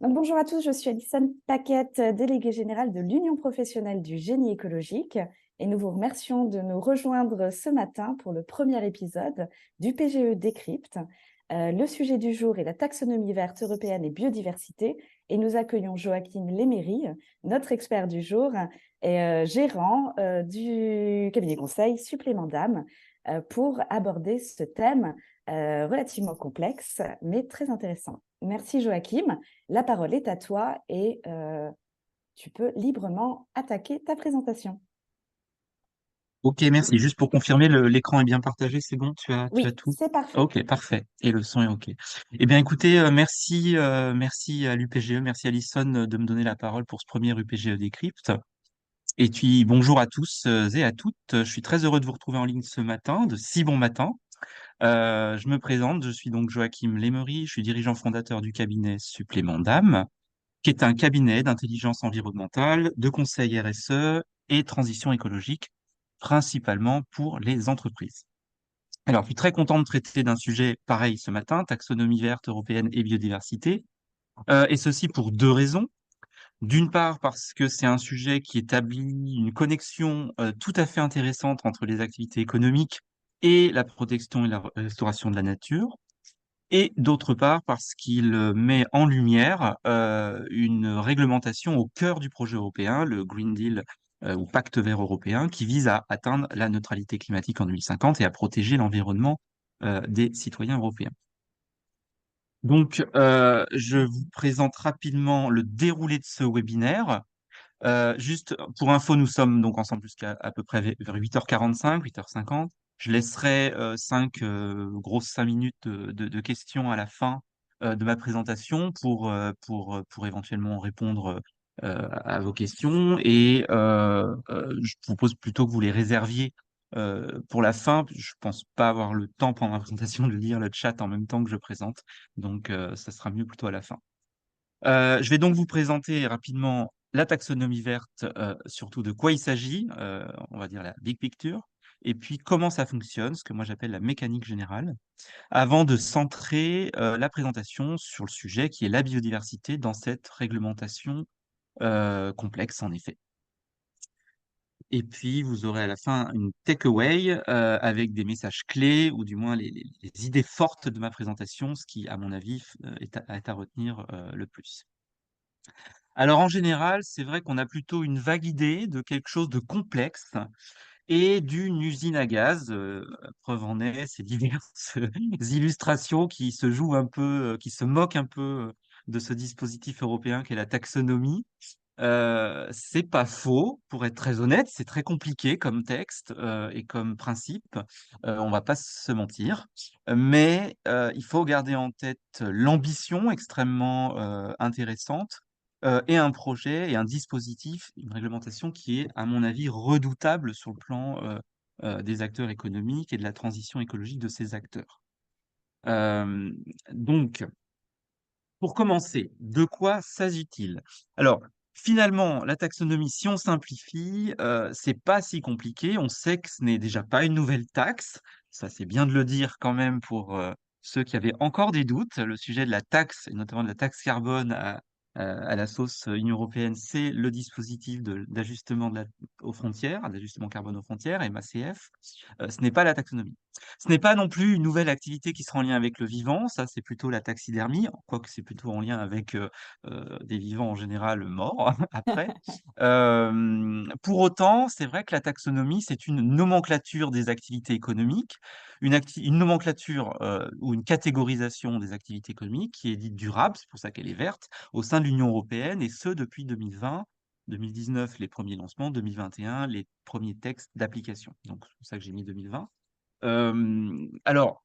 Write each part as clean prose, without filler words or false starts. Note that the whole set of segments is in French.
Donc, bonjour à tous, je suis Alison Paquette, déléguée générale de l'Union professionnelle du génie écologique, et nous vous remercions de nous rejoindre ce matin pour le premier épisode du PGE Décrypte. Le sujet du jour est la taxonomie verte européenne et biodiversité, et nous accueillons Joachim Lemery, notre expert du jour et gérant du cabinet conseil Supplément d'âme, pour aborder ce thème relativement complexe, mais très intéressant. Merci Joachim. La parole est à toi et tu peux librement attaquer ta présentation. Ok, merci. Juste pour confirmer, l'écran est bien partagé, c'est bon, tu as Oui, tout? c'est parfait. Ok, parfait. Et le son est ok. Eh bien, écoutez, merci à l'UPGE, merci à Alison de me donner la parole pour ce premier UPGE Décrypte. Et puis, bonjour à tous et à toutes. Je suis très heureux de vous retrouver en ligne ce matin, de si bon matin. Je me présente, je suis donc Joachim Lemery, je suis dirigeant fondateur du cabinet Supplément d'âme, qui est un cabinet d'intelligence environnementale, de conseil RSE et transition écologique, principalement pour les entreprises. Alors, je suis très content de traiter d'un sujet pareil ce matin, taxonomie verte européenne et biodiversité, et ceci pour deux raisons. D'une part, parce que c'est un sujet qui établit une connexion tout à fait intéressante entre les activités économiques et la protection et la restauration de la nature. Et d'autre part, parce qu'il met en lumière une réglementation au cœur du projet européen, le Green Deal ou Pacte vert européen, qui vise à atteindre la neutralité climatique en 2050 et à protéger l'environnement des citoyens européens. Donc, je vous présente rapidement le déroulé de ce webinaire. Juste pour info, nous sommes donc ensemble jusqu'à à peu près vers 8h45, 8h50. Je laisserai 5 minutes de questions à la fin de ma présentation pour éventuellement répondre à vos questions. Et je propose plutôt que vous les réserviez pour la fin. Je pense pas avoir le temps pendant la présentation de lire le chat en même temps que je présente. Donc, ça sera mieux plutôt à la fin. Je vais donc vous présenter rapidement la taxonomie verte, surtout de quoi il s'agit, on va dire la big picture, et puis comment ça fonctionne, ce que moi j'appelle la mécanique générale, avant de centrer la présentation sur le sujet qui est la biodiversité dans cette réglementation complexe en effet. Et puis vous aurez à la fin une takeaway avec des messages clés ou du moins les idées fortes de ma présentation, ce qui à mon avis est à retenir le plus. Alors en général, c'est vrai qu'on a plutôt une vague idée de quelque chose de complexe et d'une usine à gaz. Preuve en est, ces diverses illustrations qui se jouent un peu, qui se moquent un peu de ce dispositif européen qu'est la taxonomie. C'est pas faux, pour être très honnête, c'est très compliqué comme texte et comme principe. On va pas se mentir, mais il faut garder en tête l'ambition extrêmement intéressante et un projet et un dispositif, une réglementation qui est, à mon avis, redoutable sur le plan des acteurs économiques et de la transition écologique de ces acteurs. Euh, donc, pour commencer, de quoi s'agit-il? Alors, finalement, la taxonomie, si on simplifie, c'est pas si compliqué. On sait que ce n'est déjà pas une nouvelle taxe. Ça, c'est bien de le dire quand même pour ceux qui avaient encore des doutes. Le sujet de la taxe, et notamment de la taxe carbone à la sauce Union européenne, c'est le dispositif d'ajustement aux frontières, d'ajustement carbone aux frontières, MACF. Ce n'est pas la taxonomie. Ce n'est pas non plus une nouvelle activité qui sera en lien avec le vivant, ça c'est plutôt la taxidermie, quoique c'est plutôt en lien avec des vivants en général morts après. Pour autant, c'est vrai que la taxonomie, c'est une nomenclature des activités économiques, une nomenclature ou une catégorisation des activités économiques qui est dite durable, c'est pour ça qu'elle est verte, au sein de l'Union européenne, et ce depuis 2020. 2019, les premiers lancements, 2021, les premiers textes d'application. Donc, c'est pour ça que j'ai mis 2020. Alors,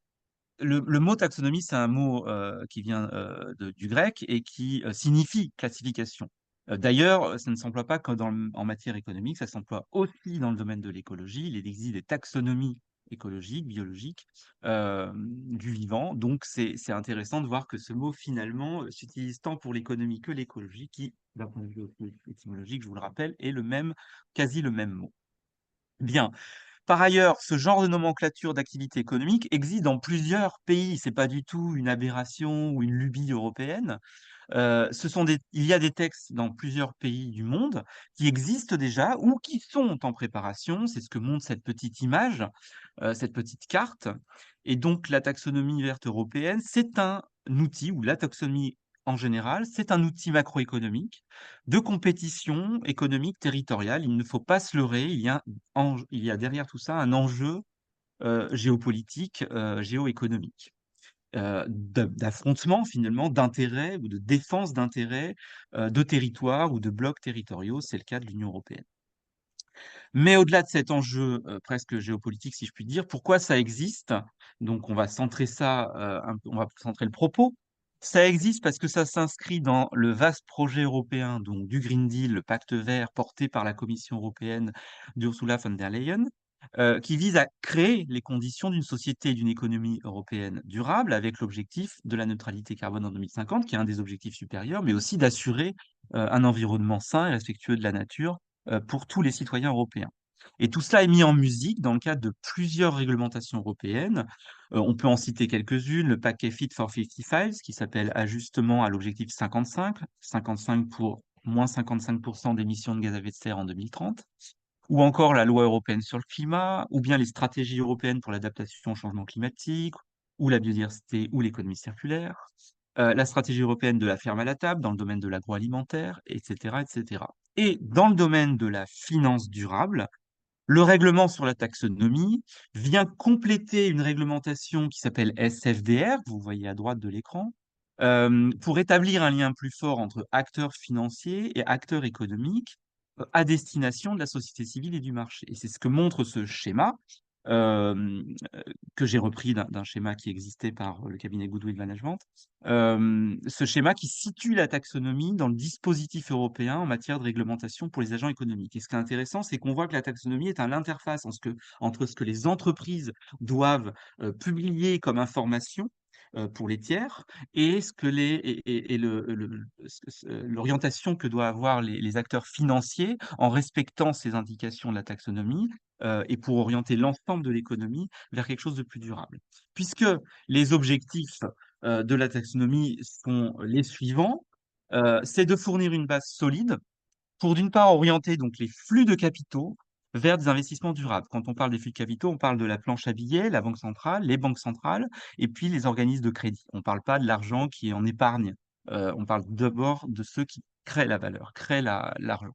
le mot taxonomie, c'est un mot qui vient du grec et qui signifie classification. D'ailleurs, ça ne s'emploie pas que en matière économique, ça s'emploie aussi dans le domaine de l'écologie. Il existe des taxonomies écologiques, biologiques, du vivant. Donc, c'est intéressant de voir que ce mot, finalement, s'utilise tant pour l'économie que l'écologie, qui, d'un point de vue étymologique, je vous le rappelle, est le même, quasi le même mot. Bien. Par ailleurs, ce genre de nomenclature d'activité économique existe dans plusieurs pays. C'est pas du tout une aberration ou une lubie européenne. Il y a des textes dans plusieurs pays du monde qui existent déjà ou qui sont en préparation. C'est ce que montre cette petite image, cette petite carte. Et donc, la taxonomie verte européenne, c'est un outil, ou la taxonomie en général, c'est un outil macroéconomique de compétition économique territoriale. Il ne faut pas se leurrer, il y a derrière tout ça un enjeu géopolitique, géoéconomique, d'affrontement finalement, d'intérêts ou de défense d'intérêts de territoires ou de blocs territoriaux. C'est le cas de l'Union européenne. Mais au-delà de cet enjeu presque géopolitique, si je puis dire, pourquoi ça existe? Donc on va centrer ça, on va centrer le propos. Ça existe parce que ça s'inscrit dans le vaste projet européen, donc du Green Deal, le pacte vert porté par la Commission européenne d'Ursula von der Leyen, qui vise à créer les conditions d'une société et d'une économie européenne durable avec l'objectif de la neutralité carbone en 2050, qui est un des objectifs supérieurs, mais aussi d'assurer un environnement sain et respectueux de la nature pour tous les citoyens européens. Et tout cela est mis en musique dans le cadre de plusieurs réglementations européennes. On peut en citer quelques-unes, le paquet Fit for 55, qui s'appelle Ajustement à l'objectif 55, 55 pour moins 55% d'émissions de gaz à effet de serre en 2030, ou encore la loi européenne sur le climat, ou bien les stratégies européennes pour l'adaptation au changement climatique, ou la biodiversité, ou l'économie circulaire, la stratégie européenne de la ferme à la table dans le domaine de l'agroalimentaire, etc., etc. Et dans le domaine de la finance durable, le règlement sur la taxonomie vient compléter une réglementation qui s'appelle SFDR, vous voyez à droite de l'écran, pour établir un lien plus fort entre acteurs financiers et acteurs économiques à destination de la société civile et du marché. Et c'est ce que montre ce schéma, euh, que j'ai repris d'un schéma qui existait par le cabinet Goodwill Management, ce schéma qui situe la taxonomie dans le dispositif européen en matière de réglementation pour les agents économiques. Et ce qui est intéressant, c'est qu'on voit que la taxonomie est à l'interface entre ce que les entreprises doivent publier comme information pour les tiers et l'orientation que doivent avoir les acteurs financiers en respectant ces indications de la taxonomie et pour orienter l'ensemble de l'économie vers quelque chose de plus durable. Puisque les objectifs de la taxonomie sont les suivants, c'est de fournir une base solide pour d'une part orienter donc les flux de capitaux vers des investissements durables. Quand on parle des flux de capitaux, on parle de la planche à billets, la banque centrale, les banques centrales, et puis les organismes de crédit. On ne parle pas de l'argent qui est en épargne. On parle d'abord de ceux qui créent la valeur, créent l'argent,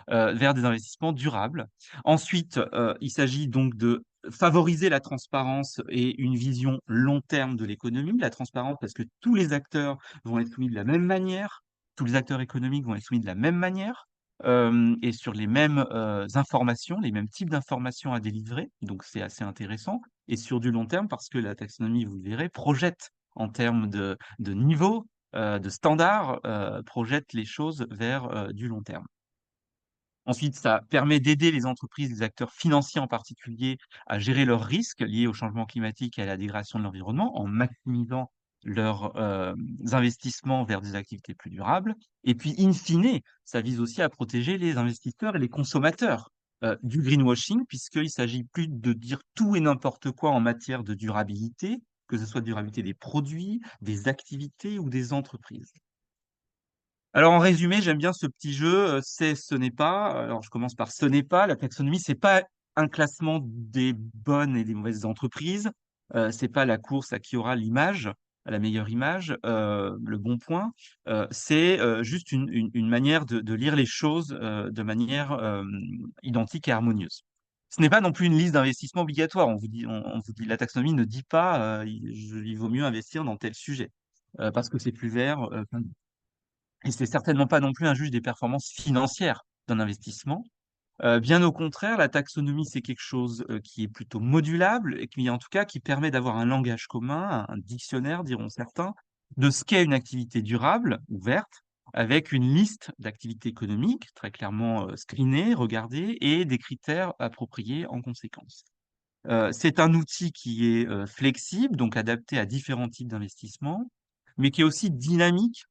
vers des investissements durables. Ensuite, il s'agit donc de favoriser la transparence et une vision long terme de l'économie. La transparence parce que tous les acteurs vont être soumis de la même manière, tous les acteurs économiques vont être soumis de la même manière et sur les mêmes informations, les mêmes types d'informations à délivrer. Donc c'est assez intéressant. Et sur du long terme, parce que la taxonomie, vous le verrez, projette en termes de niveau, de standards, projette les choses vers du long terme. Ensuite, ça permet d'aider les entreprises, les acteurs financiers en particulier, à gérer leurs risques liés au changement climatique et à la dégradation de l'environnement en maximisant leurs investissements vers des activités plus durables. Et puis, in fine, ça vise aussi à protéger les investisseurs et les consommateurs du greenwashing, puisqu'il s'agit plus de dire tout et n'importe quoi en matière de durabilité, que ce soit de durabilité des produits, des activités ou des entreprises. Alors en résumé, j'aime bien ce petit jeu, c'est, ce n'est pas. Alors je commence par ce n'est pas. La taxonomie, c'est pas un classement des bonnes et des mauvaises entreprises. C'est pas la course à qui aura l'image, à la meilleure image, le bon point. C'est juste une manière de lire les choses de manière identique et harmonieuse. Ce n'est pas non plus une liste d'investissements obligatoire. On vous dit, la taxonomie ne dit pas il vaut mieux investir dans tel sujet parce que c'est plus vert. Et c'est certainement pas non plus un juge des performances financières d'un investissement. Bien au contraire, la taxonomie, c'est quelque chose qui est plutôt modulable et qui, en tout cas, qui permet d'avoir un langage commun, un dictionnaire, diront certains, de ce qu'est une activité durable, ouverte, avec une liste d'activités économiques très clairement screenées, regardées, et des critères appropriés en conséquence. C'est un outil qui est flexible, donc adapté à différents types d'investissements, mais qui est aussi dynamique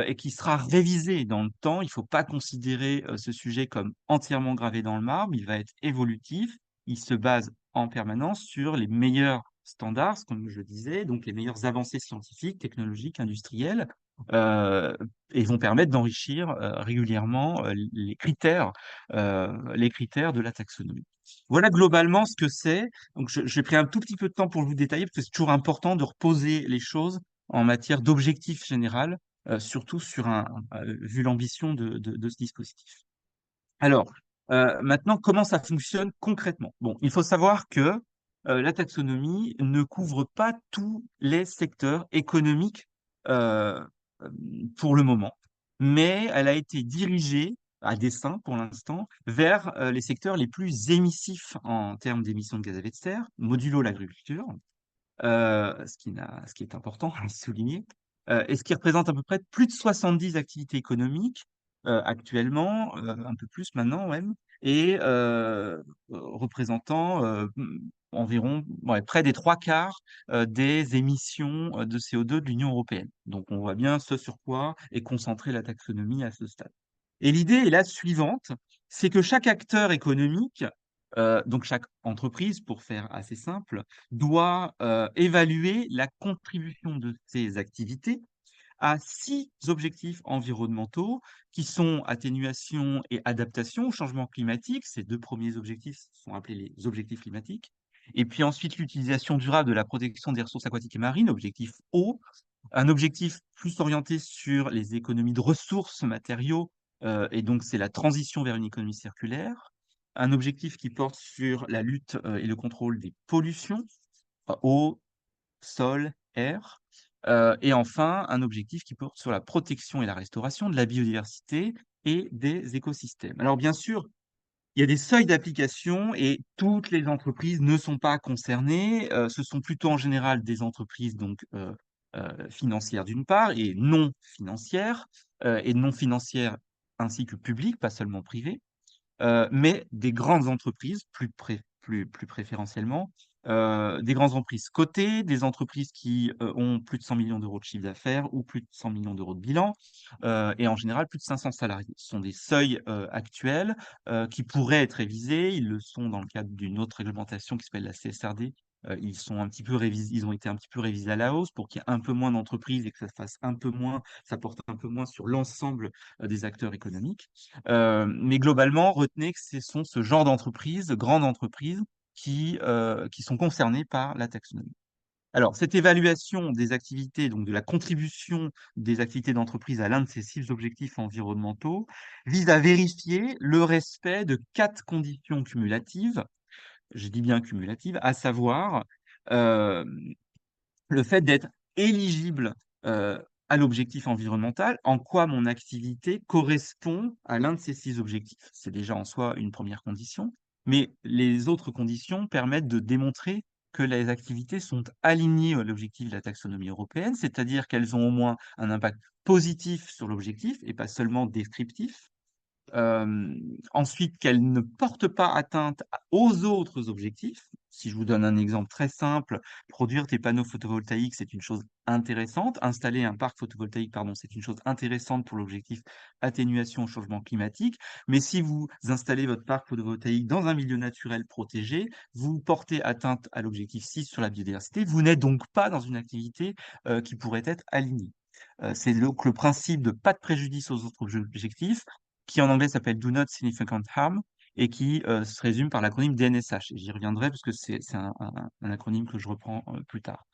et qui sera révisé dans le temps. Il ne faut pas considérer ce sujet comme entièrement gravé dans le marbre. Il va être évolutif. Il se base en permanence sur les meilleurs standards, comme je le disais, donc les meilleures avancées scientifiques, technologiques, industrielles, euh, et vont permettre d'enrichir régulièrement les critères de la taxonomie. Voilà globalement ce que c'est. Donc, j'ai pris un tout petit peu de temps pour vous détailler parce que c'est toujours important de reposer les choses en matière d'objectif général, surtout vu l'ambition de ce dispositif. Alors, maintenant, comment ça fonctionne concrètement? Bon, il faut savoir que la taxonomie ne couvre pas tous les secteurs économiques euh, euh, pour le moment, mais elle a été dirigée à dessein pour l'instant vers les secteurs les plus émissifs en termes d'émissions de gaz à effet de serre, modulo l'agriculture, ce qui est important à souligner, et ce qui représente à peu près plus de 70 activités économiques actuellement, un peu plus maintenant même, et représentant environ près des trois quarts des émissions de CO2 de l'Union européenne. Donc on voit bien ce sur quoi est concentrée la taxonomie à ce stade. Et l'idée est la suivante, c'est que chaque acteur économique, donc chaque entreprise, pour faire assez simple, doit évaluer la contribution de ses activités à 6 objectifs environnementaux qui sont atténuation et adaptation au changement climatique. Ces deux premiers objectifs sont appelés les objectifs climatiques. Et puis ensuite, l'utilisation durable de la protection des ressources aquatiques et marines, objectif eau. Un objectif plus orienté sur les économies de ressources, matériaux, et donc c'est la transition vers une économie circulaire. Un objectif qui porte sur la lutte et le contrôle des pollutions, eau, sol, air. Et enfin, un objectif qui porte sur la protection et la restauration de la biodiversité et des écosystèmes. Alors bien sûr, il y a des seuils d'application et toutes les entreprises ne sont pas concernées. Ce sont plutôt en général des entreprises financières d'une part et non financières, ainsi que publiques, pas seulement privées, mais des grandes entreprises, plus préférentiellement, des grandes entreprises cotées, des entreprises qui ont plus de 100 millions d'euros de chiffre d'affaires ou plus de 100 millions d'euros de bilan, et en général plus de 500 salariés. Ce sont des seuils actuels qui pourraient être révisés. Ils le sont dans le cadre d'une autre réglementation qui s'appelle la CSRD. Ils ont été un petit peu révisés à la hausse pour qu'il y ait un peu moins d'entreprises et que ça porte un peu moins sur l'ensemble des acteurs économiques. Mais globalement, retenez que ce sont ce genre d'entreprises, de grandes entreprises, qui sont concernées par la taxonomie. Alors, cette évaluation des activités, donc de la contribution des activités d'entreprise à l'un de ces 6 objectifs environnementaux, vise à vérifier le respect de 4 conditions cumulatives, je dis bien cumulatives, à savoir euh, le fait d'être éligible à l'objectif environnemental, en quoi mon activité correspond à l'un de ces 6 objectifs. C'est déjà en soi une première condition, mais les autres conditions permettent de démontrer que les activités sont alignées à l'objectif de la taxonomie européenne, c'est-à-dire qu'elles ont au moins un impact positif sur l'objectif et pas seulement descriptif. Ensuite, qu'elle ne porte pas atteinte aux autres objectifs. Si je vous donne un exemple très simple, produire des panneaux photovoltaïques, c'est une chose intéressante. Installer un parc photovoltaïque, pardon, c'est une chose intéressante pour l'objectif atténuation au changement climatique. Mais si vous installez votre parc photovoltaïque dans un milieu naturel protégé, vous portez atteinte à l'objectif 6 sur la biodiversité. Vous n'êtes donc pas dans une activité qui pourrait être alignée. C'est donc le principe de pas de préjudice aux autres objectifs, qui en anglais s'appelle Do Not Significant Harm, et qui se résume par l'acronyme DNSH. Et j'y reviendrai parce que c'est un acronyme que je reprends plus tard.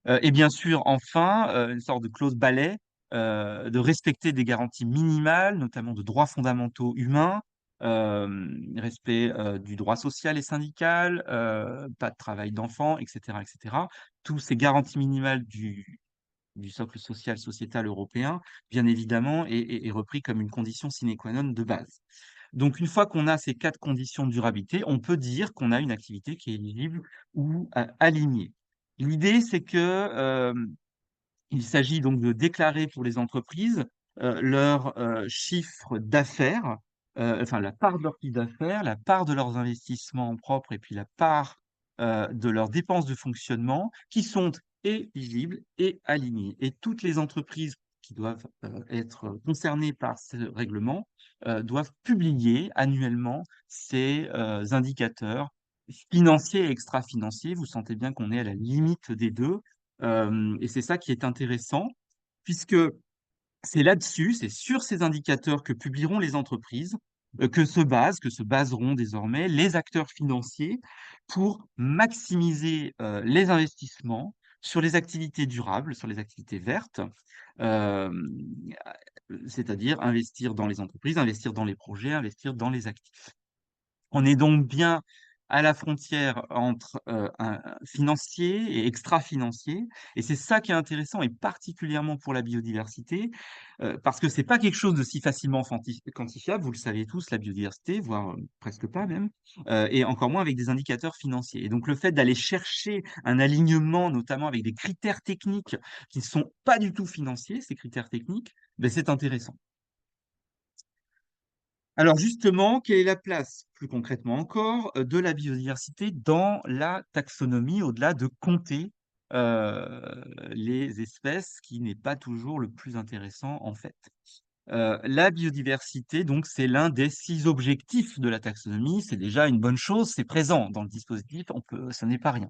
Et bien sûr, enfin, une sorte de clause balai, de respecter des garanties minimales, notamment de droits fondamentaux humains, respect du droit social et syndical, pas de travail d'enfants, etc., etc. Tous ces garanties minimales du socle social sociétal européen, bien évidemment, est repris comme une condition sine qua non de base. Donc, une fois qu'on a ces 4 conditions de durabilité, on peut dire qu'on a une activité qui est éligible ou alignée. L'idée, c'est que il s'agit donc de déclarer pour les entreprises leur chiffre d'affaires, enfin la part de leur chiffre d'affaires, la part de leurs investissements propres et puis la part de leurs dépenses de fonctionnement qui sont éligibles et alignées. Et toutes les entreprises qui doivent être concernées par ce règlement doivent publier annuellement ces indicateurs financiers et extra-financiers. Vous sentez bien qu'on est à la limite des deux. Et c'est ça qui est intéressant, puisque C'est là-dessus, c'est sur ces indicateurs que publieront les entreprises, que se baseront désormais les acteurs financiers pour maximiser les investissements sur les activités durables, sur les activités vertes, euh, c'est-à-dire investir dans les entreprises, investir dans les projets, investir dans les actifs. On est donc bien à la frontière entre un financier et extra-financier. Et c'est ça qui est intéressant, et particulièrement pour la biodiversité, parce que c'est pas quelque chose de si facilement quantifiable, vous le savez tous, la biodiversité, voire presque pas même, et encore moins avec des indicateurs financiers. Et donc le fait d'aller chercher un alignement, notamment avec des critères techniques qui ne sont pas du tout financiers, ces critères techniques, ben, c'est intéressant. Alors justement, quelle est la place, plus concrètement encore, de la biodiversité dans la taxonomie, au-delà de compter les espèces, qui n'est pas toujours le plus intéressant en fait. La biodiversité, donc, c'est l'un des 6 objectifs de la taxonomie. C'est déjà une bonne chose, c'est présent dans le dispositif, ce n'est pas rien.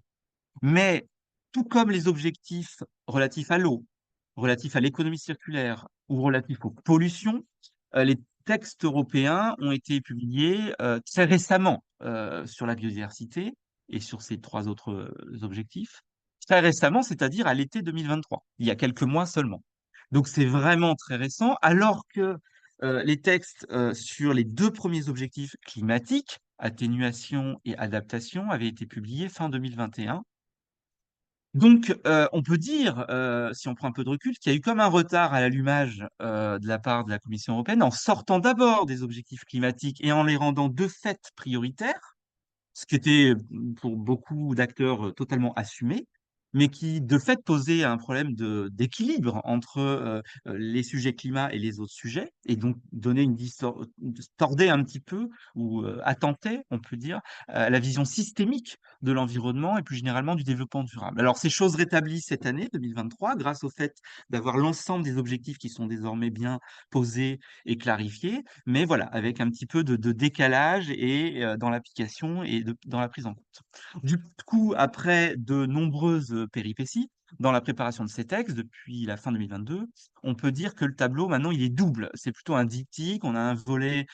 Mais tout comme les objectifs relatifs à l'eau, relatifs à l'économie circulaire ou relatifs aux pollutions, les textes européens ont été publiés très récemment sur la biodiversité et sur ces 3 autres objectifs. Très récemment, c'est-à-dire à l'été 2023, il y a quelques mois seulement. Donc c'est vraiment très récent, alors que les textes sur les 2 premiers objectifs climatiques, atténuation et adaptation, avaient été publiés fin 2021. Donc, on peut dire, si on prend un peu de recul, qu'il y a eu comme un retard à l'allumage de la part de la Commission européenne en sortant d'abord des objectifs climatiques et en les rendant de fait prioritaires, ce qui était pour beaucoup d'acteurs totalement assumé, mais qui de fait posait un problème d'équilibre entre les sujets climat et les autres sujets, et donc donnait tordait un petit peu, ou attentait, on peut dire, à la vision systémique de l'environnement et plus généralement du développement durable. Alors ces choses rétablies cette année 2023 grâce au fait d'avoir l'ensemble des objectifs qui sont désormais bien posés et clarifiés, mais voilà, avec un petit peu de décalage et dans l'application et dans la prise en compte. Du coup, après de nombreuses péripéties dans la préparation de ces textes depuis la fin 2022, on peut dire que le tableau maintenant il est double. C'est plutôt un diptyque. On a un volet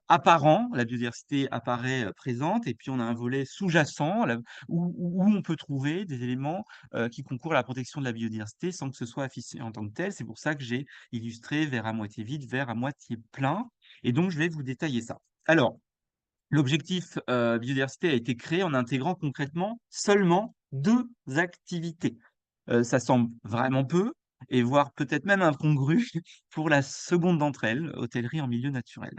apparent, la biodiversité apparaît présente, et puis on a un volet sous-jacent où on peut trouver des éléments qui concourent à la protection de la biodiversité sans que ce soit affiché en tant que tel. C'est pour ça que j'ai illustré verre à moitié vide, verre à moitié plein. Et donc, je vais vous détailler ça. Alors, l'objectif biodiversité a été créé en intégrant concrètement seulement 2 activités. Ça semble vraiment peu, et voire peut-être même incongru pour la seconde d'entre elles, hôtellerie en milieu naturel.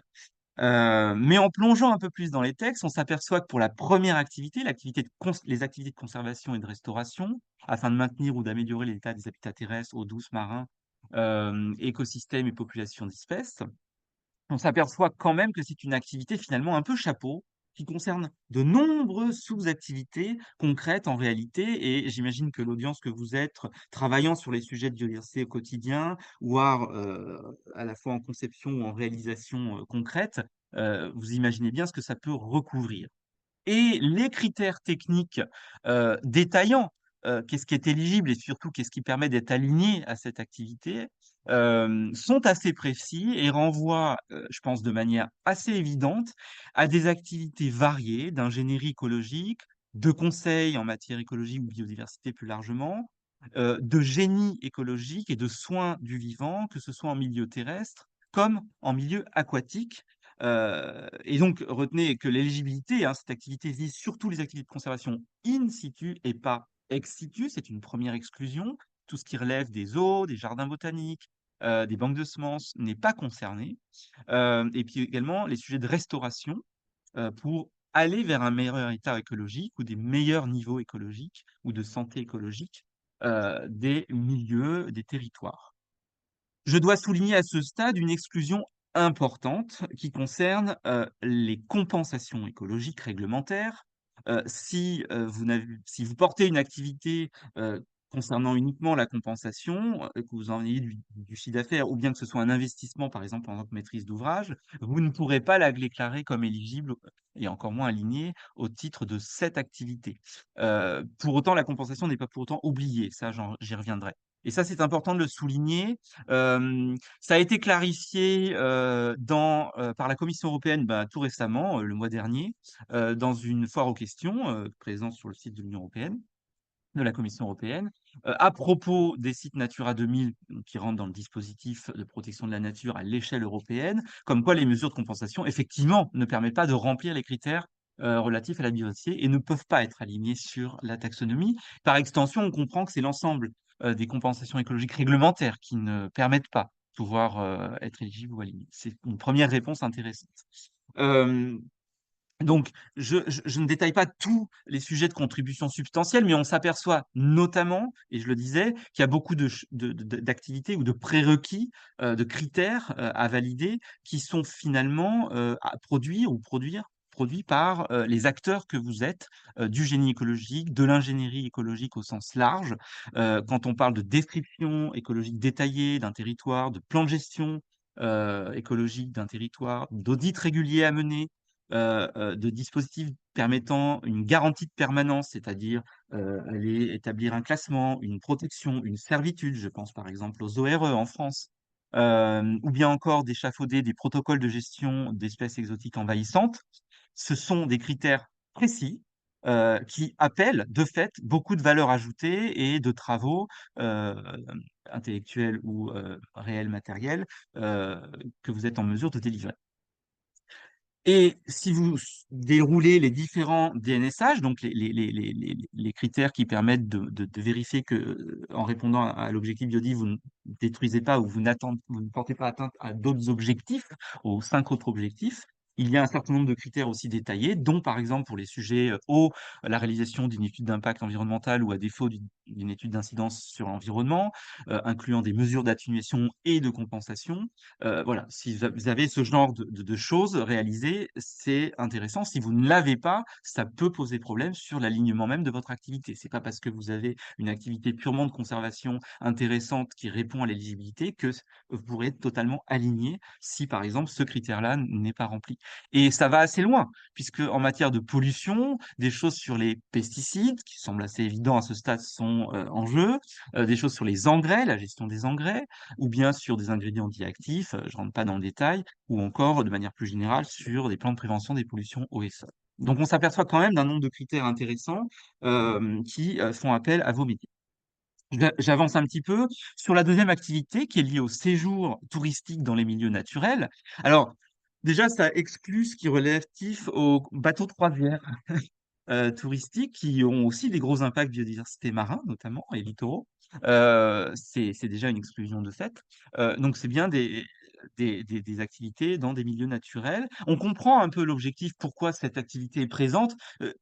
Mais en plongeant un peu plus dans les textes, on s'aperçoit que pour la première activité, les activités de conservation et de restauration, afin de maintenir ou d'améliorer l'état des habitats terrestres, eaux douces, marins, écosystèmes et populations d'espèces, on s'aperçoit quand même que c'est une activité finalement un peu chapeau, qui concerne de nombreuses sous-activités concrètes en réalité, et j'imagine que l'audience que vous êtes, travaillant sur les sujets de biodiversité au quotidien, voire à la fois en conception ou en réalisation concrète, vous imaginez bien ce que ça peut recouvrir. Et les critères techniques détaillant qu'est-ce qui est éligible et surtout qu'est-ce qui permet d'être aligné à cette activité sont assez précis et renvoient, je pense de manière assez évidente, à des activités variées d'ingénierie écologique, de conseils en matière écologie ou biodiversité plus largement, de génie écologique et de soins du vivant, que ce soit en milieu terrestre comme en milieu aquatique. Et donc, retenez que l'éligibilité, hein, cette activité vise surtout les activités de conservation in situ et pas ex situ. C'est une première exclusion. Tout ce qui relève des eaux, des jardins botaniques, des banques de semences n'est pas concerné. Et puis également les sujets de restauration pour aller vers un meilleur état écologique ou des meilleurs niveaux écologiques ou de santé écologique des milieux, des territoires. Je dois souligner à ce stade une exclusion importante qui concerne les compensations écologiques réglementaires. Si vous portez une activité concernant uniquement la compensation, que vous en ayez du chiffre d'affaires ou bien que ce soit un investissement, par exemple en tant que maîtrise d'ouvrage, vous ne pourrez pas la déclarer comme éligible et encore moins alignée au titre de cette activité. Pour autant, la compensation n'est pas pour autant oubliée, ça j'y reviendrai. Et ça, c'est important de le souligner. Ça a été clarifié par la Commission européenne tout récemment, le mois dernier, dans une foire aux questions présente sur le site de l'Union européenne, de la Commission européenne, à propos des sites Natura 2000 qui rentrent dans le dispositif de protection de la nature à l'échelle européenne, comme quoi les mesures de compensation, effectivement, ne permettent pas de remplir les critères relatifs à la biodiversité et ne peuvent pas être alignés sur la taxonomie. Par extension, on comprend que c'est l'ensemble des compensations écologiques réglementaires qui ne permettent pas de pouvoir être éligibles ou alignés. C'est une première réponse intéressante. Euh, donc, je ne détaille pas tous les sujets de contribution substantielle, mais on s'aperçoit notamment, et je le disais, qu'il y a beaucoup d'activités ou de prérequis, de critères à valider qui sont finalement à produits par les acteurs que vous êtes, du génie écologique, de l'ingénierie écologique au sens large. Quand on parle de description écologique détaillée d'un territoire, de plan de gestion écologique d'un territoire, d'audits réguliers à mener, de dispositifs permettant une garantie de permanence, c'est-à-dire aller établir un classement, une protection, une servitude, je pense par exemple aux ORE en France, ou bien encore d'échafauder des protocoles de gestion d'espèces exotiques envahissantes. Ce sont des critères précis qui appellent de fait beaucoup de valeur ajoutée et de travaux euh, intellectuels ou réels matériels que vous êtes en mesure de délivrer. Et si vous déroulez les différents DNSH, donc les critères qui permettent de vérifier que, en répondant à l'objectif biodi, vous ne détruisez pas ou vous ne portez pas atteinte à d'autres objectifs, aux 5 autres objectifs, il y a un certain nombre de critères aussi détaillés, dont par exemple pour les sujets eau, la réalisation d'une étude d'impact environnemental ou à défaut d'une étude d'incidence sur l'environnement, incluant des mesures d'atténuation et de compensation. Voilà, si vous avez ce genre de choses réalisées, c'est intéressant. Si vous ne l'avez pas, ça peut poser problème sur l'alignement même de votre activité. C'est pas parce que vous avez une activité purement de conservation intéressante qui répond à l'éligibilité que vous pourrez être totalement aligné si, par exemple, ce critère-là n'est pas rempli. Et ça va assez loin, puisque en matière de pollution, des choses sur les pesticides, qui semblent assez évidents à ce stade, sont en jeu, des choses sur les engrais, la gestion des engrais, ou bien sur des ingrédients dits actifs, je ne rentre pas dans le détail, ou encore de manière plus générale sur des plans de prévention des pollutions eau et sol. Donc on s'aperçoit quand même d'un nombre de critères intéressants qui font appel à vos métiers. J'avance un petit peu sur la deuxième activité qui est liée au séjour touristique dans les milieux naturels. Alors, déjà, ça exclut ce qui est relatif aux bateaux de croisière touristiques qui ont aussi des gros impacts biodiversité marin, notamment, et littoraux. C'est déjà une exclusion de fait. Donc, c'est bien des activités dans des milieux naturels. On comprend un peu l'objectif, pourquoi cette activité est présente.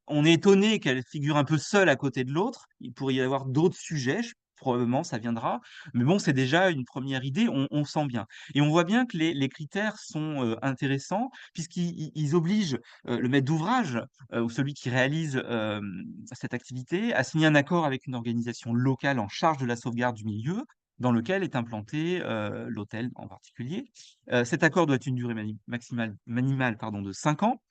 On est étonné qu'elle figure un peu seule à côté de l'autre. Il pourrait y avoir d'autres sujets. Probablement, ça viendra. Mais bon, c'est déjà une première idée, on sent bien. Et on voit bien que les critères sont intéressants, puisqu'ils obligent le maître d'ouvrage ou celui qui réalise cette activité a signé un accord avec une organisation locale en charge de la sauvegarde du milieu dans lequel est implanté l'hôtel en particulier. Cet accord doit être une durée maximale, minimale pardon, de 5 ans,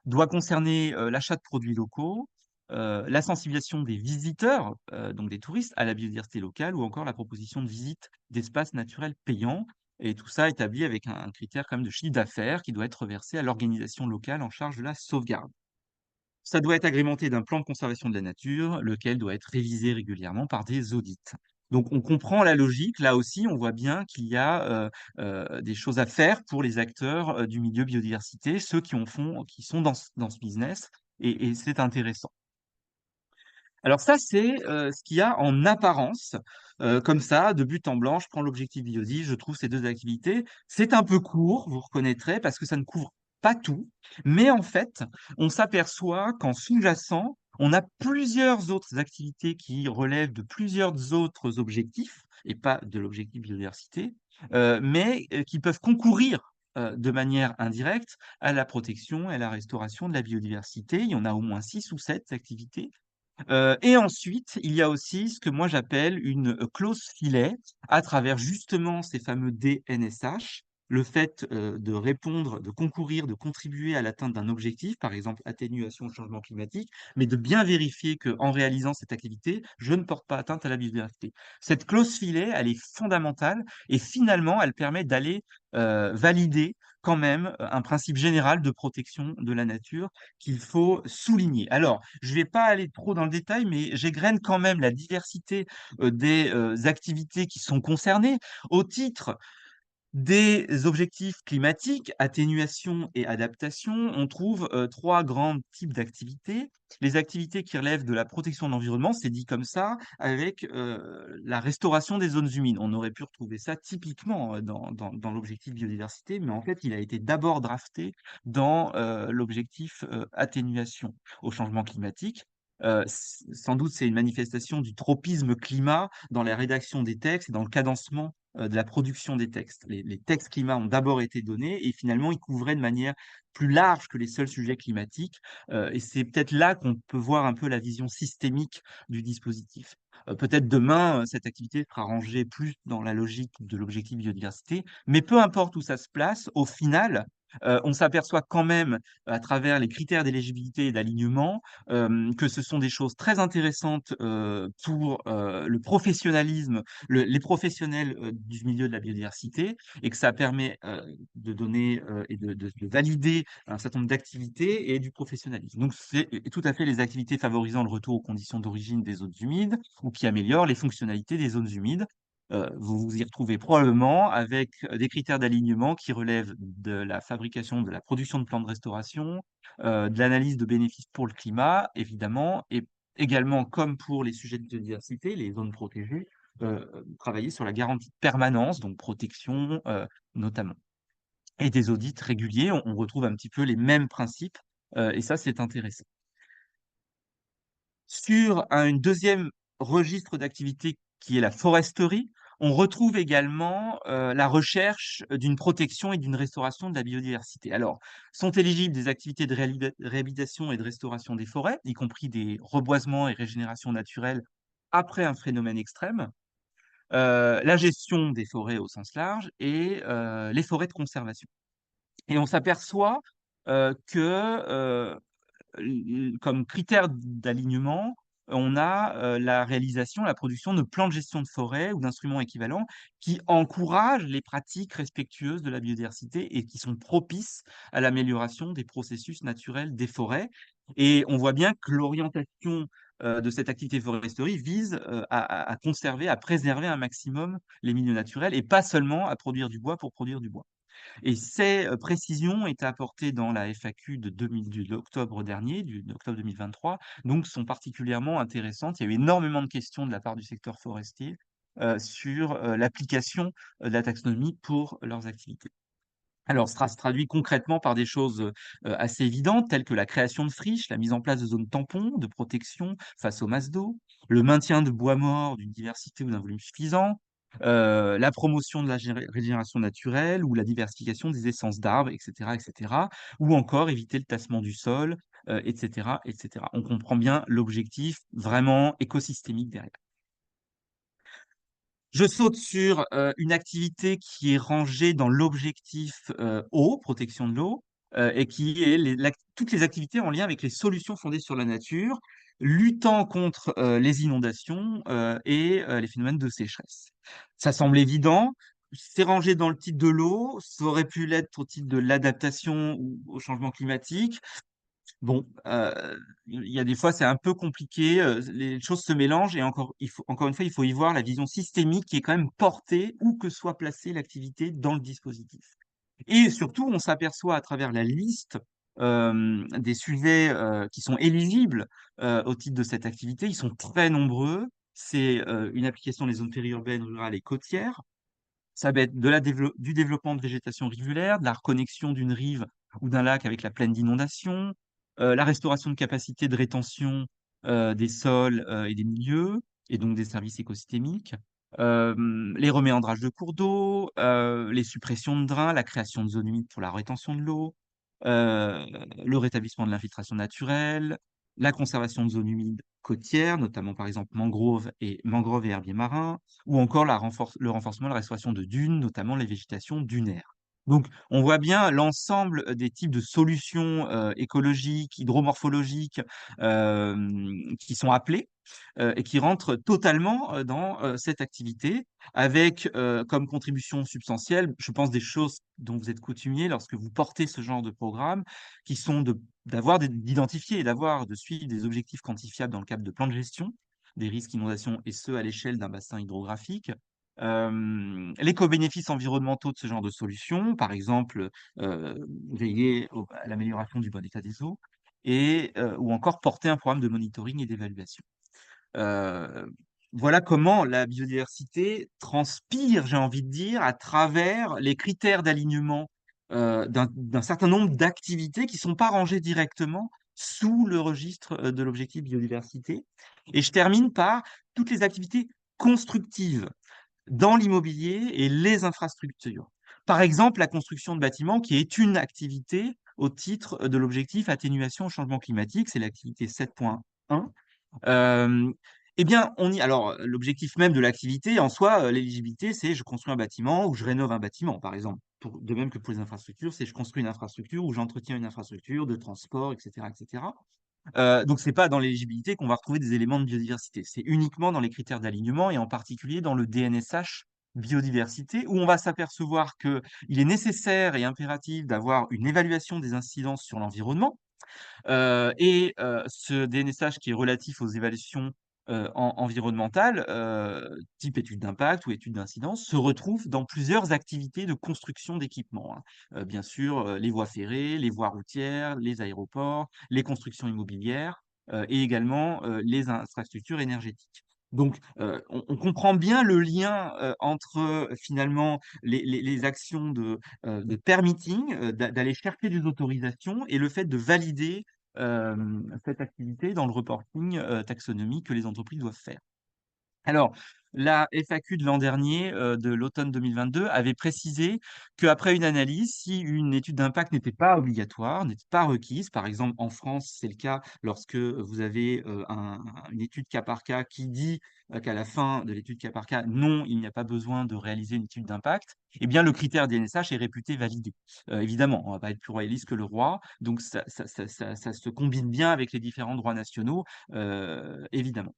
doit concerner l'achat de produits locaux, la sensibilisation des visiteurs, donc des touristes, à la biodiversité locale ou encore la proposition de visite d'espaces naturels payants. Et tout ça établi avec un critère quand même de chiffre d'affaires qui doit être reversé à l'organisation locale en charge de la sauvegarde. Ça doit être agrémenté d'un plan de conservation de la nature, lequel doit être révisé régulièrement par des audits. Donc, on comprend la logique. Là aussi, on voit bien qu'il y a des choses à faire pour les acteurs du milieu biodiversité, ceux qui sont dans ce business, et c'est intéressant. Alors ça, c'est ce qu'il y a en apparence, comme ça, de but en blanc. Je prends l'objectif biodi, je trouve ces deux activités. C'est un peu court, vous reconnaîtrez, parce que ça ne couvre pas tout. Mais en fait, on s'aperçoit qu'en sous-jacent, on a plusieurs autres activités qui relèvent de plusieurs autres objectifs, et pas de l'objectif biodiversité, mais qui peuvent concourir de manière indirecte à la protection et à la restauration de la biodiversité. Il y en a au moins 6 ou 7 activités et ensuite, il y a aussi ce que moi j'appelle une clause filet à travers justement ces fameux DNSH le fait de répondre, de concourir, de contribuer à l'atteinte d'un objectif, par exemple atténuation au changement climatique, mais de bien vérifier qu'en réalisant cette activité, je ne porte pas atteinte à la biodiversité. Cette clause filet, elle est fondamentale et finalement, elle permet d'aller valider quand même un principe général de protection de la nature qu'il faut souligner. Alors, je ne vais pas aller trop dans le détail, mais j'égrène quand même la diversité des activités qui sont concernées au titre des objectifs climatiques, atténuation et adaptation. On trouve trois grands types d'activités. Les activités qui relèvent de la protection de l'environnement, c'est dit comme ça, avec la restauration des zones humides. On aurait pu retrouver ça typiquement dans l'objectif biodiversité, mais en fait, il a été d'abord drafté dans l'objectif atténuation au changement climatique. Sans doute, c'est une manifestation du tropisme climat dans la rédaction des textes et dans le cadencement de la production des textes. Les textes climat ont d'abord été donnés et finalement, ils couvraient de manière plus large que les seuls sujets climatiques. Et c'est peut-être là qu'on peut voir un peu la vision systémique du dispositif. Peut-être demain, cette activité sera rangée plus dans la logique de l'objectif biodiversité, mais peu importe où ça se place, au final, on s'aperçoit quand même, à travers les critères d'éligibilité et d'alignement, que ce sont des choses très intéressantes pour le professionnalisme, les professionnels du milieu de la biodiversité, et que ça permet de donner et de valider un certain nombre d'activités et du professionnalisme. Donc, c'est tout à fait les activités favorisant le retour aux conditions d'origine des zones humides ou qui améliorent les fonctionnalités des zones humides. Vous vous y retrouvez probablement avec des critères d'alignement qui relèvent de la fabrication, de la production de plans de restauration, de l'analyse de bénéfices pour le climat, évidemment, et également, comme pour les sujets de biodiversité, les zones protégées, travailler sur la garantie de permanence, donc protection notamment. Et des audits réguliers, on retrouve un petit peu les mêmes principes, et ça, c'est intéressant. Sur une deuxième registre d'activité qui est la foresterie, on retrouve également la recherche d'une protection et d'une restauration de la biodiversité. Alors, sont éligibles des activités de réhabilitation et de restauration des forêts, y compris des reboisements et régénération naturelle après un phénomène extrême, la gestion des forêts au sens large et les forêts de conservation. Et on s'aperçoit que comme critère d'alignement, on a la réalisation, la production de plans de gestion de forêt ou d'instruments équivalents qui encouragent les pratiques respectueuses de la biodiversité et qui sont propices à l'amélioration des processus naturels des forêts. Et on voit bien que l'orientation de cette activité foresterie vise à conserver, à préserver un maximum les milieux naturels et pas seulement à produire du bois pour produire du bois. Et ces précisions étaient apportées dans la FAQ d'octobre dernier, d'octobre 2023, donc sont particulièrement intéressantes. Il y a eu énormément de questions de la part du secteur forestier sur l'application de la taxonomie pour leurs activités. Alors, ça se traduit concrètement par des choses assez évidentes, telles que la création de friches, la mise en place de zones tampons, de protection face aux masses d'eau, le maintien de bois morts d'une diversité ou d'un volume suffisant, la promotion de la régénération naturelle ou la diversification des essences d'arbres, etc., etc., ou encore éviter le tassement du sol, etc., etc. On comprend bien l'objectif vraiment écosystémique derrière. Je saute sur une activité qui est rangée dans l'objectif eau, protection de l'eau, et qui est toutes les activités en lien avec les solutions fondées sur la nature, luttant contre les inondations et les phénomènes de sécheresse. Ça semble évident. C'est rangé dans le titre de l'eau, ça aurait pu l'être au titre de l'adaptation ou au changement climatique. Bon, il y a des fois, c'est un peu compliqué, les choses se mélangent et encore une fois, il faut y voir la vision systémique qui est quand même portée, où que soit placée l'activité dans le dispositif. Et surtout, on s'aperçoit à travers la liste, des sujets, qui sont éligibles, au titre de cette activité. Ils sont très nombreux. C'est, une application des zones périurbaines, rurales et côtières. Ça va être du développement de végétation rivulaire, de la reconnexion d'une rive ou d'un lac avec la plaine d'inondation, la restauration de capacité de rétention des sols et des milieux, et donc des services écosystémiques, les reméandrages de cours d'eau, les suppressions de drains, la création de zones humides pour la rétention de l'eau, euh, le rétablissement de l'infiltration naturelle, la conservation de zones humides côtières, notamment par exemple mangroves et herbiers marins, ou encore le renforcement, la restauration de dunes, notamment les végétations dunaires. Donc, on voit bien l'ensemble des types de solutions écologiques, hydromorphologiques qui sont appelées et qui rentrent totalement dans cette activité avec comme contribution substantielle, je pense, des choses dont vous êtes coutumier lorsque vous portez ce genre de programme, qui sont d'identifier et de suivre des objectifs quantifiables dans le cadre de plans de gestion des risques inondations et ce à l'échelle d'un bassin hydrographique. Les co-bénéfices environnementaux de ce genre de solutions, par exemple, veiller à l'amélioration du bon état des eaux, ou encore porter un programme de monitoring et d'évaluation. Euh, voilà comment la biodiversité transpire, j'ai envie de dire, à travers les critères d'alignement d'un certain nombre d'activités qui ne sont pas rangées directement sous le registre de l'objectif biodiversité. Et je termine par toutes les activités constructives dans l'immobilier et les infrastructures. Par exemple, la construction de bâtiments, qui est une activité au titre de l'objectif atténuation au changement climatique, c'est l'activité 7.1. Euh, eh bien, alors, l'objectif même de l'activité, en soi, l'éligibilité, c'est je construis un bâtiment ou je rénove un bâtiment, par exemple. De même que pour les infrastructures, c'est je construis une infrastructure ou j'entretiens une infrastructure de transport, etc., etc. Donc, c'est pas dans l'éligibilité qu'on va retrouver des éléments de biodiversité. C'est uniquement dans les critères d'alignement et en particulier dans le DNSH biodiversité, où on va s'apercevoir qu'il est nécessaire et impératif d'avoir une évaluation des incidences sur l'environnement, ce DNSH qui est relatif aux évaluations environnementales, type étude d'impact ou étude d'incidence, se retrouve dans plusieurs activités de construction d'équipements, hein. Bien sûr, les voies ferrées, les voies routières, les aéroports, les constructions immobilières et également les infrastructures énergétiques. Donc, on comprend bien le lien entre finalement les actions de permitting, d'aller chercher des autorisations et le fait de valider cette activité dans le reporting taxonomique que les entreprises doivent faire. Alors, la FAQ de l'an dernier, de l'automne 2022, avait précisé qu'après une analyse, si une étude d'impact n'était pas obligatoire, n'était pas requise, par exemple en France, c'est le cas lorsque vous avez une étude cas par cas qui dit qu'à la fin de l'étude cas par cas, non, il n'y a pas besoin de réaliser une étude d'impact, eh bien le critère DNSH est réputé validé. Évidemment, on ne va pas être plus royaliste que le roi, donc ça se combine bien avec les différents droits nationaux, évidemment.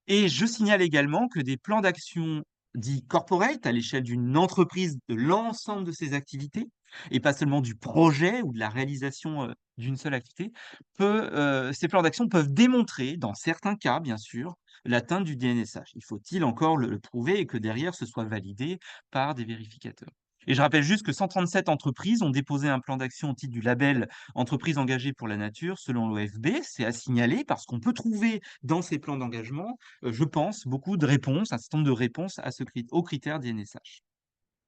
Et je signale également que des plans d'action dits corporate à l'échelle d'une entreprise de l'ensemble de ses activités, et pas seulement du projet ou de la réalisation d'une seule activité, ces plans d'action peuvent démontrer, dans certains cas bien sûr, l'atteinte du DNSH. Il faut-il encore le prouver et que derrière ce soit validé par des vérificateurs. Et je rappelle juste que 137 entreprises ont déposé un plan d'action au titre du label Entreprise engagée pour la nature selon l'OFB. C'est à signaler parce qu'on peut trouver dans ces plans d'engagement, je pense, beaucoup de réponses, un certain nombre de réponses aux critères DNSH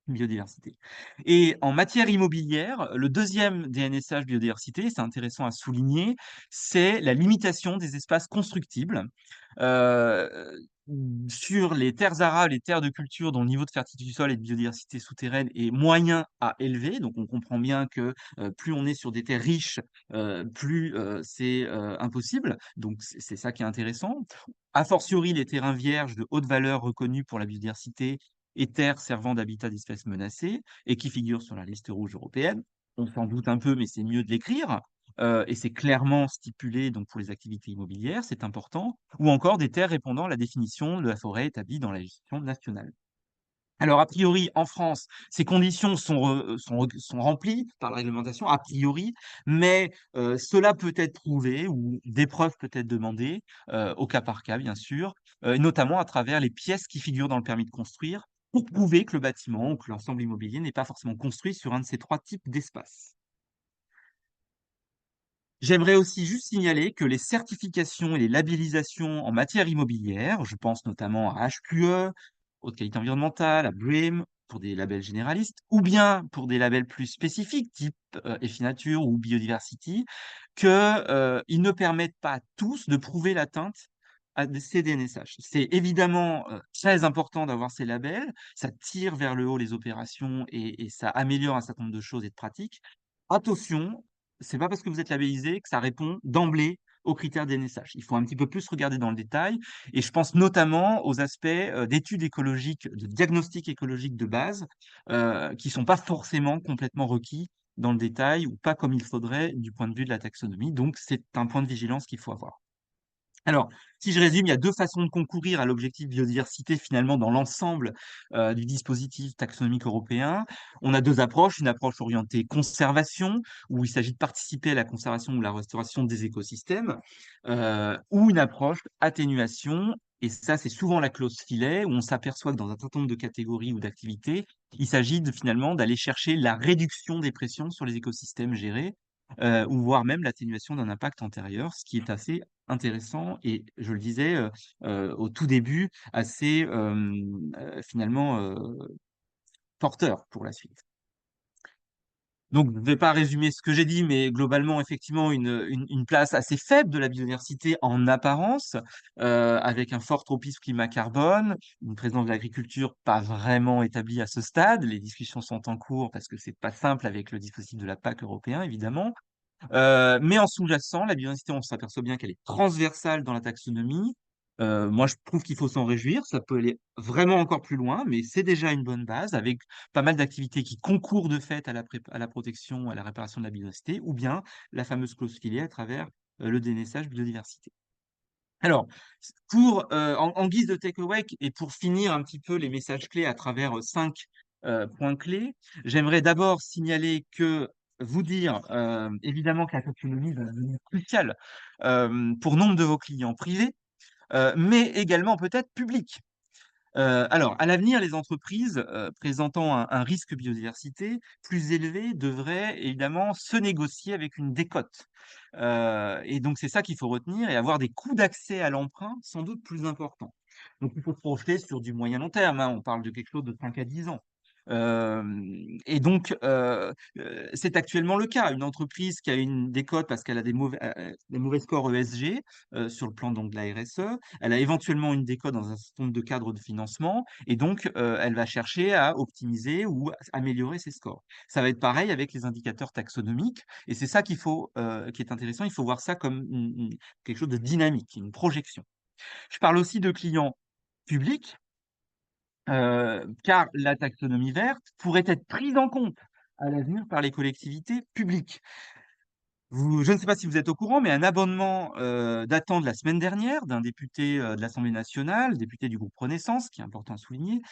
biodiversité. Et en matière immobilière, le deuxième DNSH biodiversité, c'est intéressant à souligner, c'est la limitation des espaces constructibles. Euh, sur les terres arables, les terres de culture dont le niveau de fertilité du sol et de biodiversité souterraine est moyen à élevé, donc on comprend bien que plus on est sur des terres riches, plus c'est impossible, donc c'est ça qui est intéressant. A fortiori, les terrains vierges de haute valeur reconnus pour la biodiversité et terres servant d'habitat d'espèces menacées et qui figurent sur la liste rouge européenne. On s'en doute un peu, mais c'est mieux de l'écrire. Et c'est clairement stipulé donc pour les activités immobilières, c'est important, ou encore des terres répondant à la définition de la forêt établie dans la législation nationale. Alors, a priori, en France, ces conditions sont remplies par la réglementation, a priori, mais cela peut être prouvé ou des preuves peuvent être demandées au cas par cas, bien sûr, et notamment à travers les pièces qui figurent dans le permis de construire pour prouver que le bâtiment ou que l'ensemble immobilier n'est pas forcément construit sur un de ces trois types d'espaces. J'aimerais aussi juste signaler que les certifications et les labellisations en matière immobilière, je pense notamment à HQE, haute qualité environnementale, à BREEAM, pour des labels généralistes, ou bien pour des labels plus spécifiques, type EFI-Nature ou Biodiversity, ils ne permettent pas à tous de prouver l'atteinte à ces DNSH. C'est évidemment très important d'avoir ces labels, ça tire vers le haut les opérations et ça améliore un certain nombre de choses et de pratiques. Attention, c'est pas parce que vous êtes labellisé que ça répond d'emblée aux critères d'NSH. Il faut un petit peu plus regarder dans le détail et je pense notamment aux aspects d'études écologiques, de diagnostic écologique de base, qui sont pas forcément complètement requis dans le détail ou pas comme il faudrait du point de vue de la taxonomie. Donc, c'est un point de vigilance qu'il faut avoir. Alors, si je résume, il y a deux façons de concourir à l'objectif biodiversité finalement dans l'ensemble du dispositif taxonomique européen. On a deux approches, une approche orientée conservation, où il s'agit de participer à la conservation ou la restauration des écosystèmes, ou une approche atténuation, et ça c'est souvent la clause filet, où on s'aperçoit que dans un certain nombre de catégories ou d'activités, il s'agit finalement d'aller chercher la réduction des pressions sur les écosystèmes gérés, ou voire même l'atténuation d'un impact antérieur, ce qui est assez intéressant et je le disais au tout début, assez finalement porteur pour la suite. Donc, je ne vais pas résumer ce que j'ai dit, mais globalement, effectivement, une place assez faible de la biodiversité en apparence, avec un fort tropisme climat-carbone, une présence de l'agriculture pas vraiment établie à ce stade. Les discussions sont en cours parce que c'est pas simple avec le dispositif de la PAC européen, évidemment. Mais en sous-jacent, la biodiversité, on s'aperçoit bien qu'elle est transversale dans la taxonomie. Moi, je trouve qu'il faut s'en réjouir. Ça peut aller vraiment encore plus loin, mais c'est déjà une bonne base avec pas mal d'activités qui concourent de fait à la protection, à la réparation de la biodiversité, ou bien la fameuse clause filet à travers le DNSH biodiversité. Alors, en guise de takeaway et pour finir un petit peu les messages clés à travers cinq points clés, j'aimerais d'abord signaler que vous dire évidemment que la taxonomie va devenir cruciale pour nombre de vos clients privés, mais également peut-être publics. Alors, à l'avenir, les entreprises présentant un risque biodiversité plus élevé devraient évidemment se négocier avec une décote. Et donc, c'est ça qu'il faut retenir et avoir des coûts d'accès à l'emprunt sans doute plus importants. Donc, il faut se projeter sur du moyen long terme, hein. On parle de quelque chose de 5 à 10 ans. Et donc, c'est actuellement le cas. Une entreprise qui a une décote parce qu'elle a des mauvais scores ESG sur le plan donc, de la RSE, elle a éventuellement une décote dans un certain nombre de cadres de financement et donc elle va chercher à optimiser ou à améliorer ses scores. Ça va être pareil avec les indicateurs taxonomiques et c'est ça qui est intéressant. Il faut voir ça comme quelque chose de dynamique, une projection. Je parle aussi de clients publics car la taxonomie verte pourrait être prise en compte à l'avenir par les collectivités publiques. Je ne sais pas si vous êtes au courant, mais un abonnement datant de la semaine dernière d'un député de l'Assemblée nationale, député du groupe Renaissance, qui est important à souligner,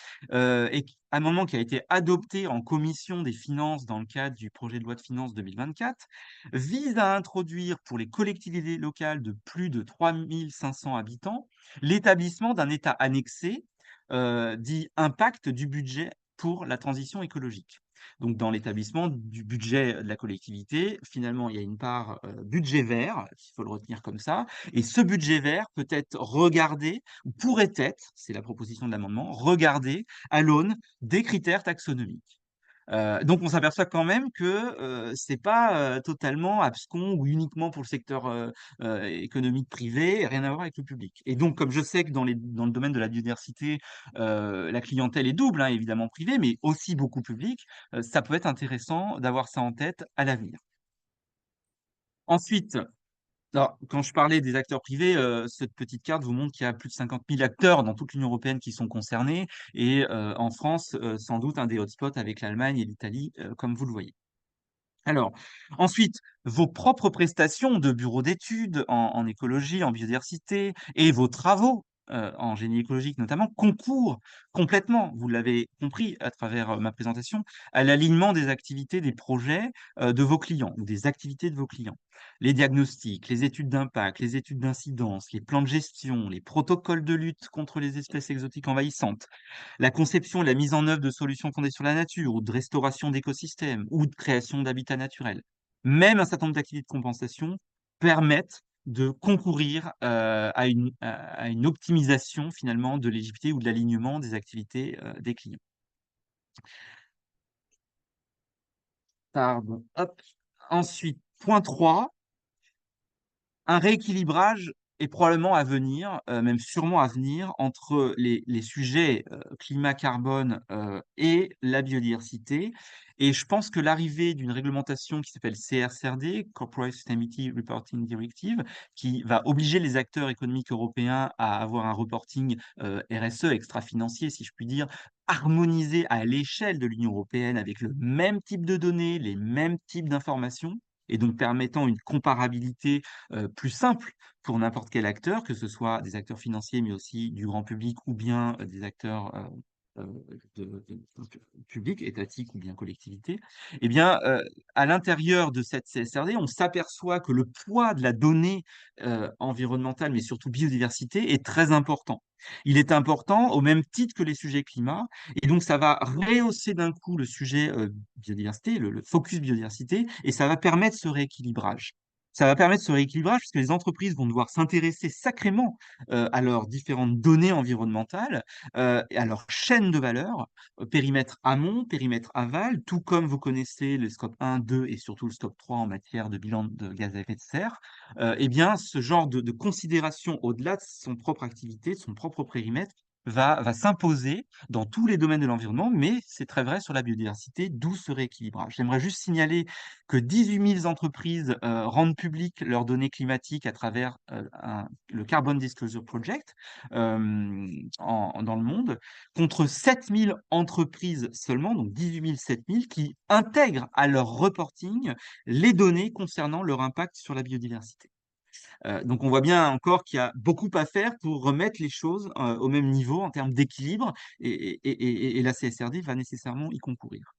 amendement qui a été adopté en commission des finances dans le cadre du projet de loi de finances 2024, vise à introduire pour les collectivités locales de plus de 3500 habitants l'établissement d'un état annexé dit impact du budget pour la transition écologique. Donc, dans l'établissement du budget de la collectivité, finalement, il y a une part budget vert, il faut le retenir comme ça, et ce budget vert peut être regardé, ou pourrait être, c'est la proposition de l'amendement, regardé à l'aune des critères taxonomiques. Donc, on s'aperçoit quand même que c'est pas totalement abscon ou uniquement pour le secteur économique privé, rien à voir avec le public. Et donc, comme je sais que dans le domaine de la biodiversité, la clientèle est double, hein, évidemment privée, mais aussi beaucoup publique, ça peut être intéressant d'avoir ça en tête à l'avenir. Ensuite, alors, quand je parlais des acteurs privés, cette petite carte vous montre qu'il y a plus de 50 000 acteurs dans toute l'Union européenne qui sont concernés et en France, sans doute un des hotspots avec l'Allemagne et l'Italie, comme vous le voyez. Alors, ensuite, vos propres prestations de bureau d'études en écologie, en biodiversité et vos travaux en génie écologique notamment concourent complètement, vous l'avez compris à travers ma présentation, à l'alignement des activités, des projets de vos clients ou des activités de vos clients. Les diagnostics, les études d'impact, les études d'incidence, les plans de gestion, les protocoles de lutte contre les espèces exotiques envahissantes, la conception et la mise en œuvre de solutions fondées sur la nature ou de restauration d'écosystèmes ou de création d'habitats naturels, même un certain nombre d'activités de compensation permettent de concourir à une optimisation finalement de l'éligibilité ou de l'alignement des activités des clients. Pardon. Hop. Ensuite, point 3, un rééquilibrage est probablement à venir, même sûrement à venir, entre les sujets climat, carbone et la biodiversité. Et je pense que l'arrivée d'une réglementation qui s'appelle CSRD, Corporate Sustainability Reporting Directive, qui va obliger les acteurs économiques européens à avoir un reporting RSE extra-financier, si je puis dire, harmonisé à l'échelle de l'Union européenne avec le même type de données, les mêmes types d'informations, et donc permettant une comparabilité plus simple pour n'importe quel acteur, que ce soit des acteurs financiers, mais aussi du grand public ou bien des acteurs euh, publics, étatiques ou bien collectivités. Eh bien, à l'intérieur de cette CSRD, on s'aperçoit que le poids de la donnée environnementale, mais surtout biodiversité, est très important. Il est important au même titre que les sujets climat, et donc ça va rehausser d'un coup le sujet biodiversité, le focus biodiversité, et ça va permettre ce rééquilibrage. Ça va permettre ce rééquilibrage parce que les entreprises vont devoir s'intéresser sacrément à leurs différentes données environnementales et à leur chaîne de valeur, périmètre amont, périmètre aval, tout comme vous connaissez le scope 1, 2 et surtout le scope 3 en matière de bilan de gaz à effet de serre. Eh bien, ce genre de considération au-delà de son propre activité, de son propre périmètre, va s'imposer dans tous les domaines de l'environnement, mais c'est très vrai sur la biodiversité, d'où ce rééquilibrage. J'aimerais juste signaler que 18 000 entreprises rendent publiques leurs données climatiques à travers le Carbon Disclosure Project dans le monde, contre 7 000 entreprises seulement, donc 18 000, 7 000, qui intègrent à leur reporting les données concernant leur impact sur la biodiversité. Donc on voit bien encore qu'il y a beaucoup à faire pour remettre les choses au même niveau en termes d'équilibre, et la CSRD va nécessairement y concourir.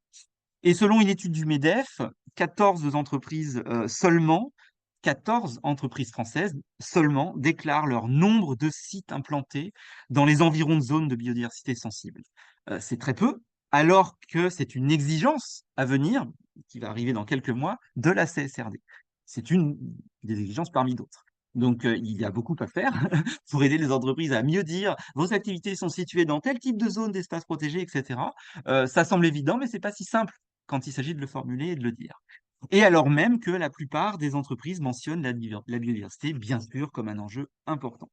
Et selon une étude du MEDEF, 14 entreprises seulement, 14 entreprises françaises seulement déclarent leur nombre de sites implantés dans les environs de zones de biodiversité sensibles. C'est très peu, alors que c'est une exigence à venir, qui va arriver dans quelques mois, de la CSRD. C'est une des exigences parmi d'autres. Donc, il y a beaucoup à faire pour aider les entreprises à mieux dire vos activités sont situées dans tel type de zone d'espace protégé, etc. Ça semble évident, mais c'est pas si simple quand il s'agit de le formuler et de le dire. Et alors même que la plupart des entreprises mentionnent la biodiversité, bien sûr, comme un enjeu important.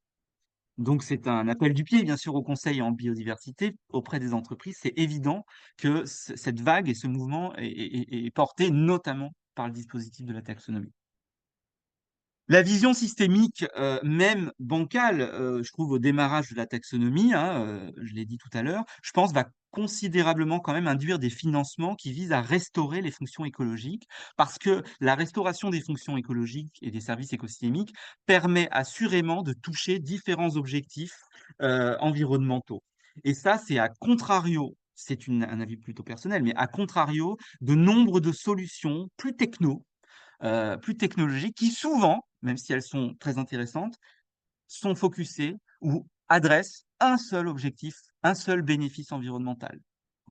Donc, c'est un appel du pied, bien sûr, au conseil en biodiversité auprès des entreprises. C'est évident que cette vague et ce mouvement est porté notamment par le dispositif de la taxonomie. La vision systémique, même bancale, je trouve au démarrage de la taxonomie, hein, je l'ai dit tout à l'heure, je pense va considérablement quand même induire des financements qui visent à restaurer les fonctions écologiques, parce que la restauration des fonctions écologiques et des services écosystémiques permet assurément de toucher différents objectifs environnementaux. Et ça, c'est à contrario, c'est un avis plutôt personnel, mais à contrario de nombre de solutions plus technologiques qui souvent, même si elles sont très intéressantes, sont focusées ou adressent un seul objectif, un seul bénéfice environnemental.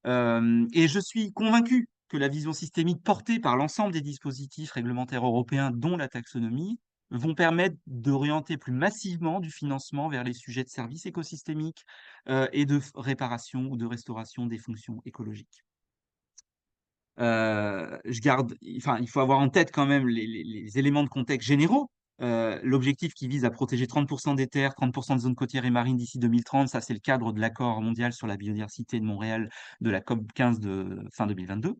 Et je suis convaincu que la vision systémique portée par l'ensemble des dispositifs réglementaires européens, dont la taxonomie, vont permettre d'orienter plus massivement du financement vers les sujets de services écosystémiques et de réparation ou de restauration des fonctions écologiques. Enfin, il faut avoir en tête quand même les éléments de contexte généraux. L'objectif qui vise à protéger 30% des terres, 30% de zones côtières et marines d'ici 2030, ça c'est le cadre de l'accord mondial sur la biodiversité de Montréal de la COP 15 de fin 2022.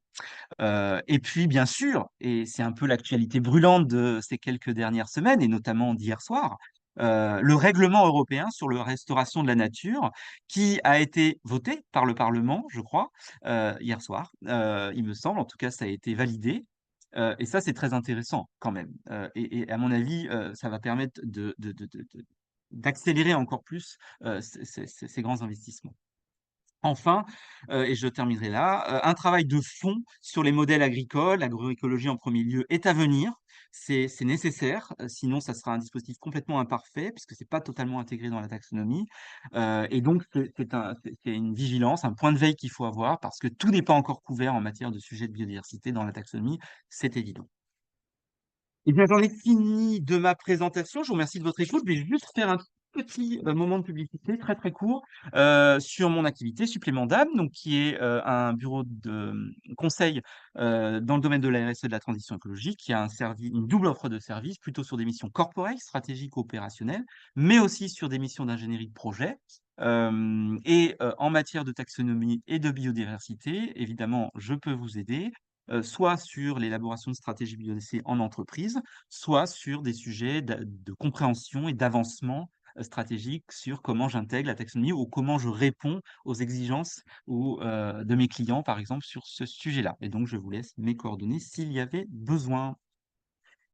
Et puis bien sûr, et c'est un peu l'actualité brûlante de ces quelques dernières semaines, et notamment d'hier soir, le règlement européen sur la restauration de la nature qui a été voté par le Parlement, je crois, hier soir, il me semble, en tout cas ça a été validé. Et ça, c'est très intéressant quand même. Et à mon avis, ça va permettre d'accélérer encore plus ces grands investissements. Enfin, et je terminerai là, un travail de fond sur les modèles agricoles, l'agroécologie en premier lieu, est à venir. C'est nécessaire, sinon ça sera un dispositif complètement imparfait, puisque c'est pas totalement intégré dans la taxonomie. Et donc, c'est une vigilance, un point de veille qu'il faut avoir, parce que tout n'est pas encore couvert en matière de sujets de biodiversité dans la taxonomie, c'est évident. Eh bien, j'en ai fini de ma présentation. Je vous remercie de votre écoute. Je vais juste faire un petit moment de publicité très très court sur mon activité Supplément d'âme, donc qui est un bureau de conseil dans le domaine de la RSE et de la transition écologique, qui a une double offre de services, plutôt sur des missions corporate, stratégiques ou opérationnelles, mais aussi sur des missions d'ingénierie de projet. En matière de taxonomie et de biodiversité, évidemment, je peux vous aider, soit sur l'élaboration de stratégies biodiversité en entreprise, soit sur des sujets de compréhension et d'avancement stratégique sur comment j'intègre la taxonomie ou comment je réponds aux exigences de mes clients, par exemple, sur ce sujet-là. Et donc, je vous laisse mes coordonnées s'il y avait besoin.